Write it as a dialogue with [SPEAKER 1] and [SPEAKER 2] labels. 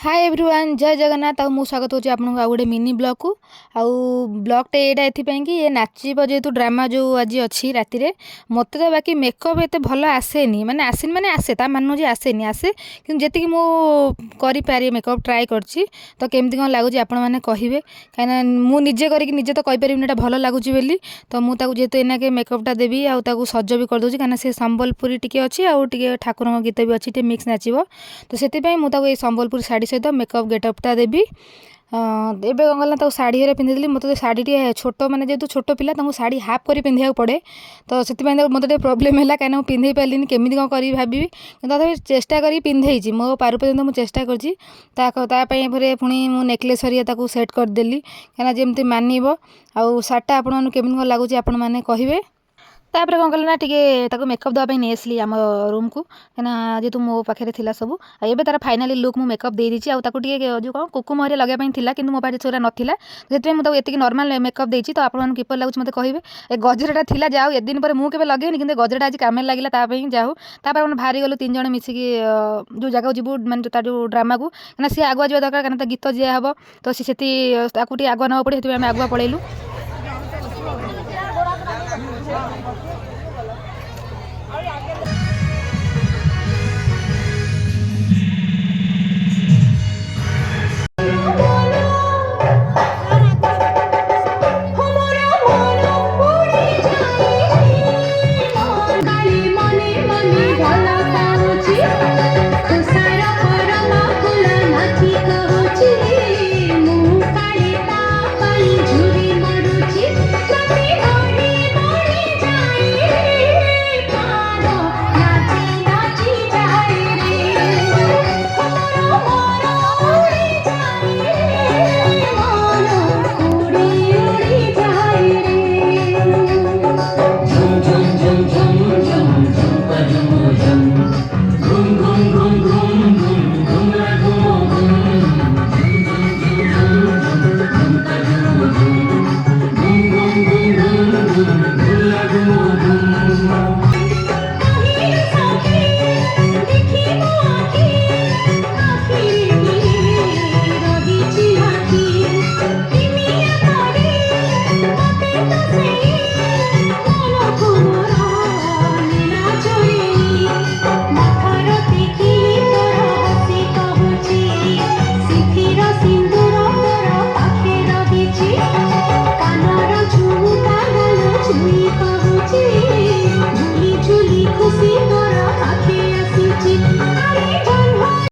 [SPEAKER 1] hi everyone जय जगन्नाथ आउ स्वागत होची आपन आ गोटे मिनी ब्लॉग को आउ ब्लॉगटे एटा एथिपाई कि ये नाचिब जेहेतु ड्रामा जो आज अच्छी राति रे मत तो बाकी मेकअप एत भल आसेनी माने आसे ता मानु जे आसेनी आसे कि जेतिक मो करि पारे मेकअप ट्राए करछि तो केमती कोन लागुची आपण माने कहिबे काना मु निजे करी निजे तो कहि परिबिनी एटा भल लागुची बेली तो मु ताकू जेतु एनाके मेकअपटा देबी आउ ताकू सज भी कर दोची काना से संबलपुरी टिके अछि आउ टिके ठाकुर गीत भी अछि टे मिक्स नाचिबो तो सेति पई मु ताकू ए संबलपुरी साड़ी सहित मेकअप गेटअपटा देवी एबे कौन गला शाढ़ी पिंधि मतलब शाढ़ी छोट मैंने जेहतु छोट पिला शाढ़ी हाफ कर पिंधा पड़े तो से मतलब प्रोब्लेम है कहीं पिंधे पारे केमी कौन करी भावी तथा चेष्टा कर पिंधे मो पार पर्यटन मुझे चेष्टा करतापी पुणी मु नेकलेस हरिया सेट करदेली कहीं जमी मानव आउ सार्टा आपन केमी कौन लगुच आपण मैंने कहे तापर कौन कले ना टे मेकअप देवाई नहीं आसली आम रूम को कहीं जेहतु मो पाखे थी सब एवं तार फाइनाली लुक मु मेकअप दे दीची जो कौन कुकुम हरिया लगाई थी कि मो पाखे से नाला से मुझे ये नॉर्मल मेकअप देती तो आपन किपर लगुच मत कहे ए गजराटा थी जाओ ए दिन पर मुझे लगेनि कि गजराटा आज काम लगे जाओ तापर बाहरी गलु 3 जन मिसिकी जो जगह जीवु मानते जो ड्रामा को कहीं सी आगुआ जावा दरकार कहीं गीत जी हम तो सी आगुआ ना पड़े आगुआ पलैलु